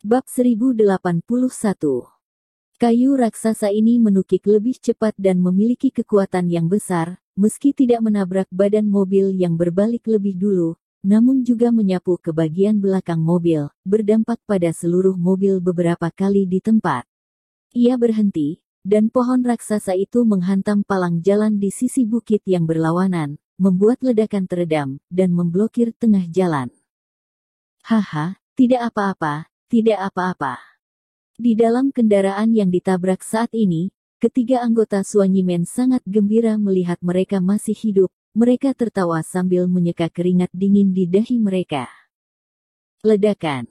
Bab 1081. Kayu raksasa ini menukik lebih cepat dan memiliki kekuatan yang besar, meski tidak menabrak badan mobil yang berbalik lebih dulu, namun juga menyapu ke bagian belakang mobil, berdampak pada seluruh mobil beberapa kali di tempat. Ia berhenti, dan pohon raksasa itu menghantam palang jalan di sisi bukit yang berlawanan, membuat ledakan teredam, dan memblokir tengah jalan. Haha, tidak apa-apa. Tidak apa-apa. Di dalam kendaraan yang ditabrak saat ini, ketiga anggota Suanyimen sangat gembira melihat mereka masih hidup. Mereka tertawa sambil menyeka keringat dingin di dahi mereka. Ledakan.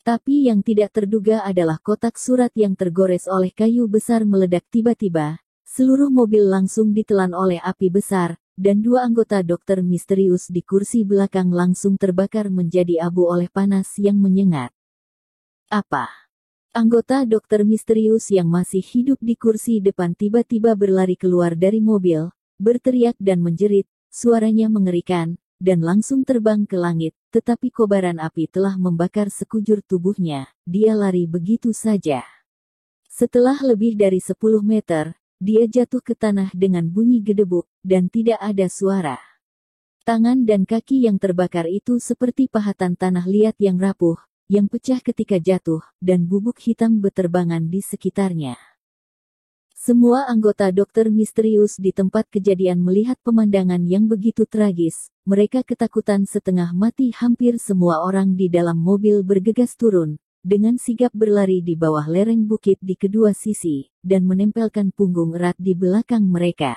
Tapi yang tidak terduga adalah kotak surat yang tergores oleh kayu besar meledak tiba-tiba. Seluruh mobil langsung ditelan oleh api besar, dan dua anggota dokter misterius di kursi belakang langsung terbakar menjadi abu oleh panas yang menyengat. Apa? Anggota dokter misterius yang masih hidup di kursi depan tiba-tiba berlari keluar dari mobil, berteriak dan menjerit, suaranya mengerikan, dan langsung terbang ke langit, tetapi kobaran api telah membakar sekujur tubuhnya, dia lari begitu saja. Setelah lebih dari 10 meter, dia jatuh ke tanah dengan bunyi gedebuk, dan tidak ada suara. Tangan dan kaki yang terbakar itu seperti pahatan tanah liat yang rapuh, yang pecah ketika jatuh, dan bubuk hitam beterbangan di sekitarnya. Semua anggota dokter misterius di tempat kejadian melihat pemandangan yang begitu tragis. Mereka ketakutan setengah mati. Hampir semua orang di dalam mobil bergegas turun, dengan sigap berlari di bawah lereng bukit di kedua sisi, dan menempelkan punggung erat di belakang mereka.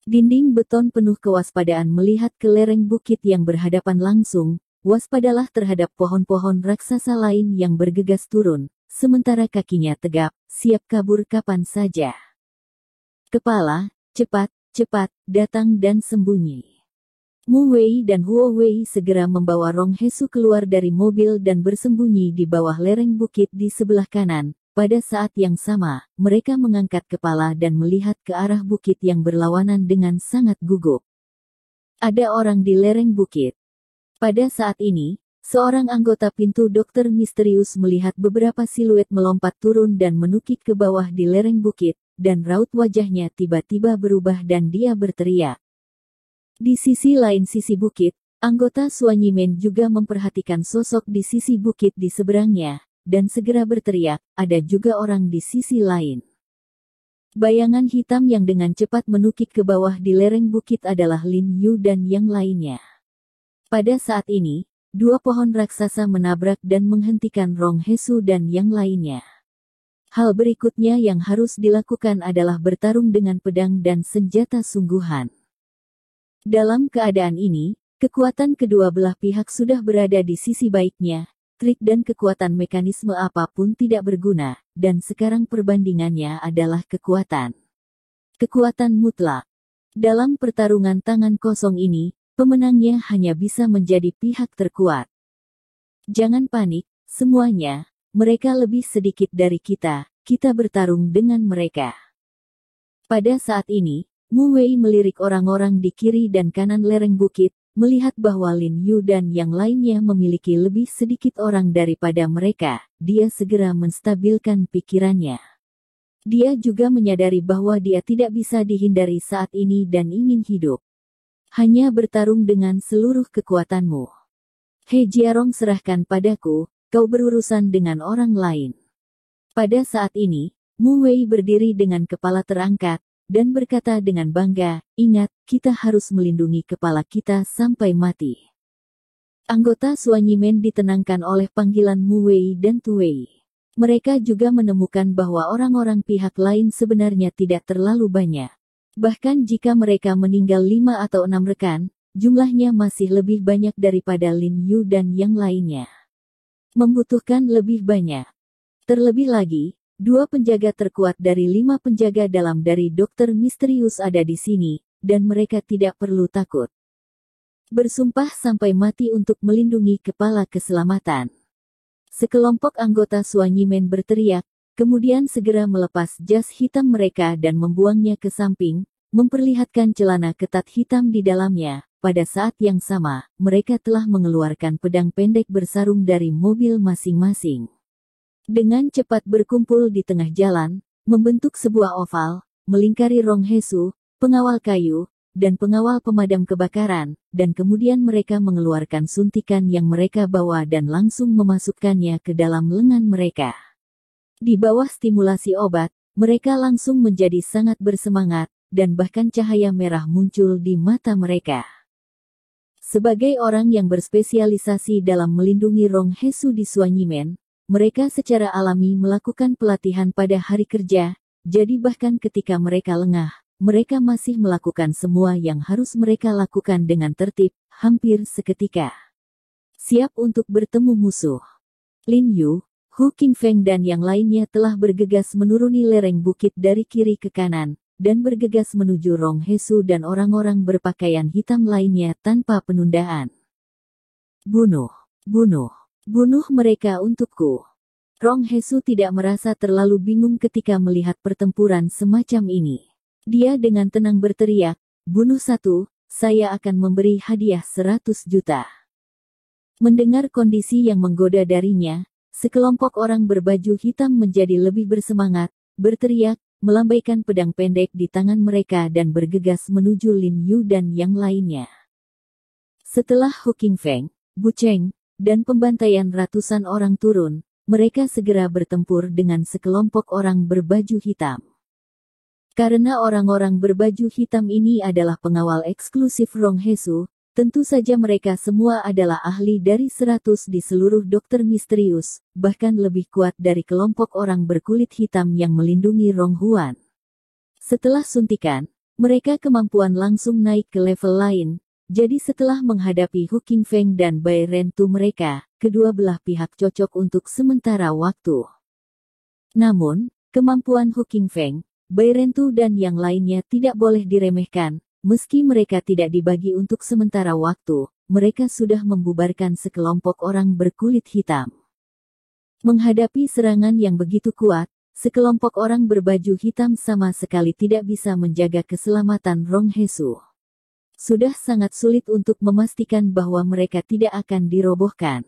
Dinding beton penuh kewaspadaan melihat ke lereng bukit yang berhadapan langsung. Waspadalah terhadap pohon-pohon raksasa lain yang bergegas turun, sementara kakinya tegap, siap kabur kapan saja. Kepala, cepat, cepat, datang dan sembunyi. Mu Wei dan Huo Wei segera membawa Rong Hesu keluar dari mobil dan bersembunyi di bawah lereng bukit di sebelah kanan. Pada saat yang sama, mereka mengangkat kepala dan melihat ke arah bukit yang berlawanan dengan sangat gugup. Ada orang di lereng bukit. Pada saat ini, seorang anggota pintu dokter misterius melihat beberapa siluet melompat turun dan menukik ke bawah di lereng bukit, dan raut wajahnya tiba-tiba berubah dan dia berteriak. Di sisi lain sisi bukit, anggota Suanyimen juga memperhatikan sosok di sisi bukit di seberangnya, dan segera berteriak, ada juga orang di sisi lain. Bayangan hitam yang dengan cepat menukik ke bawah di lereng bukit adalah Lin Yu dan yang lainnya. Pada saat ini, dua pohon raksasa menabrak dan menghentikan Rong Hesu dan yang lainnya. Hal berikutnya yang harus dilakukan adalah bertarung dengan pedang dan senjata sungguhan. Dalam keadaan ini, kekuatan kedua belah pihak sudah berada di sisi baiknya, trik dan kekuatan mekanisme apapun tidak berguna, dan sekarang perbandingannya adalah kekuatan. Kekuatan mutlak. Dalam pertarungan tangan kosong ini, pemenangnya hanya bisa menjadi pihak terkuat. Jangan panik, semuanya, mereka lebih sedikit dari kita bertarung dengan mereka. Pada saat ini, Mu Wei melirik orang-orang di kiri dan kanan lereng bukit, melihat bahwa Lin Yu dan yang lainnya memiliki lebih sedikit orang daripada mereka, dia segera menstabilkan pikirannya. Dia juga menyadari bahwa dia tidak bisa dihindari saat ini dan ingin hidup. Hanya bertarung dengan seluruh kekuatanmu. He Jiarong, serahkan padaku, kau berurusan dengan orang lain. Pada saat ini, Mu Wei berdiri dengan kepala terangkat, dan berkata dengan bangga, ingat, kita harus melindungi kepala kita sampai mati. Anggota Suanyimen ditenangkan oleh panggilan Mu Wei dan Tu Wei. Mereka juga menemukan bahwa orang-orang pihak lain sebenarnya tidak terlalu banyak. Bahkan jika mereka meninggal 5 atau 6 rekan, jumlahnya masih lebih banyak daripada Lin Yu dan yang lainnya. Membutuhkan lebih banyak. Terlebih lagi, 2 penjaga terkuat dari 5 penjaga dalam dari dokter misterius ada di sini, dan mereka tidak perlu takut. Bersumpah sampai mati untuk melindungi kepala keselamatan. Sekelompok anggota Suanyimen berteriak, kemudian segera melepas jas hitam mereka dan membuangnya ke samping, memperlihatkan celana ketat hitam di dalamnya. Pada saat yang sama, mereka telah mengeluarkan pedang pendek bersarung dari mobil masing-masing. Dengan cepat berkumpul di tengah jalan, membentuk sebuah oval, melingkari Rong Hesu, pengawal kayu, dan pengawal pemadam kebakaran, dan kemudian mereka mengeluarkan suntikan yang mereka bawa dan langsung memasukkannya ke dalam lengan mereka. Di bawah stimulasi obat, mereka langsung menjadi sangat bersemangat, dan bahkan cahaya merah muncul di mata mereka. Sebagai orang yang berspesialisasi dalam melindungi Rong Hesu di Suanyimen, mereka secara alami melakukan pelatihan pada hari kerja, jadi bahkan ketika mereka lengah, mereka masih melakukan semua yang harus mereka lakukan dengan tertib, hampir seketika. Siap untuk bertemu musuh. Lin Yu, Hu Qingfeng dan yang lainnya telah bergegas menuruni lereng bukit dari kiri ke kanan, dan bergegas menuju Rong Hesu dan orang-orang berpakaian hitam lainnya tanpa penundaan. Bunuh, bunuh, bunuh mereka untukku. Rong Hesu tidak merasa terlalu bingung ketika melihat pertempuran semacam ini. Dia dengan tenang berteriak, bunuh satu, saya akan memberi hadiah 100 juta. Mendengar kondisi yang menggoda darinya, sekelompok orang berbaju hitam menjadi lebih bersemangat, berteriak, melambaikan pedang pendek di tangan mereka dan bergegas menuju Lin Yu dan yang lainnya. Setelah Hu Qingfeng, Bu Cheng, dan pembantaian ratusan orang turun, mereka segera bertempur dengan sekelompok orang berbaju hitam. Karena orang-orang berbaju hitam ini adalah pengawal eksklusif Rong Hesu, tentu saja mereka semua adalah ahli dari 100 di seluruh dokter misterius, bahkan lebih kuat dari kelompok orang berkulit hitam yang melindungi Rong Huan. Setelah suntikan, mereka kemampuan langsung naik ke level lain, jadi setelah menghadapi Hu Qingfeng dan Bai Rentu mereka, kedua belah pihak cocok untuk sementara waktu. Namun, kemampuan Hu Qingfeng, Bai Rentu dan yang lainnya tidak boleh diremehkan. Meski mereka tidak dibagi untuk sementara waktu, mereka sudah membubarkan sekelompok orang berkulit hitam. Menghadapi serangan yang begitu kuat, sekelompok orang berbaju hitam sama sekali tidak bisa menjaga keselamatan Rong Hesu. Sudah sangat sulit untuk memastikan bahwa mereka tidak akan dirobohkan.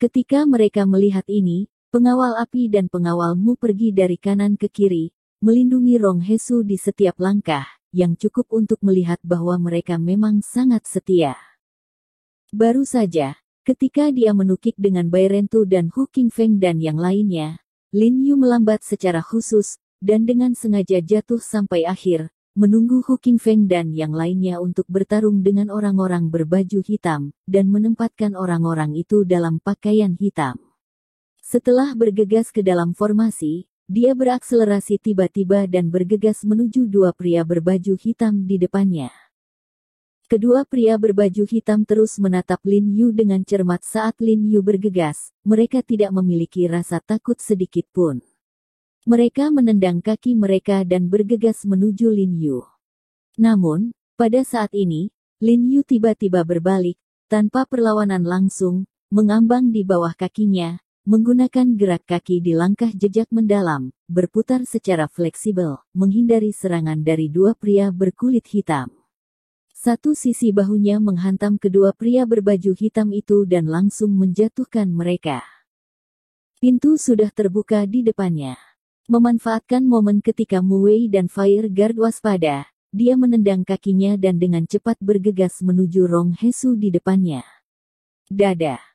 Ketika mereka melihat ini, pengawal api dan pengawal Mu pergi dari kanan ke kiri, melindungi Rong Hesu di setiap langkah, yang cukup untuk melihat bahwa mereka memang sangat setia. Baru saja, ketika dia menukik dengan Bai Rentu dan Hu Qingfeng dan yang lainnya, Lin Yu melambat secara khusus, dan dengan sengaja jatuh sampai akhir, menunggu Hu Qingfeng dan yang lainnya untuk bertarung dengan orang-orang berbaju hitam, dan menempatkan orang-orang itu dalam pakaian hitam. Setelah bergegas ke dalam formasi, dia berakselerasi tiba-tiba dan bergegas menuju dua pria berbaju hitam di depannya. Kedua pria berbaju hitam terus menatap Lin Yu dengan cermat saat Lin Yu bergegas, mereka tidak memiliki rasa takut sedikit pun. Mereka menendang kaki mereka dan bergegas menuju Lin Yu. Namun, pada saat ini, Lin Yu tiba-tiba berbalik, tanpa perlawanan langsung, mengambang di bawah kakinya, menggunakan gerak kaki di langkah jejak mendalam, berputar secara fleksibel, menghindari serangan dari dua pria berkulit hitam. Satu sisi bahunya menghantam kedua pria berbaju hitam itu dan langsung menjatuhkan mereka. Pintu sudah terbuka di depannya. Memanfaatkan momen ketika Mu Wei dan Fire Guard waspada, dia menendang kakinya dan dengan cepat bergegas menuju Rong Hesu di depannya. Dada.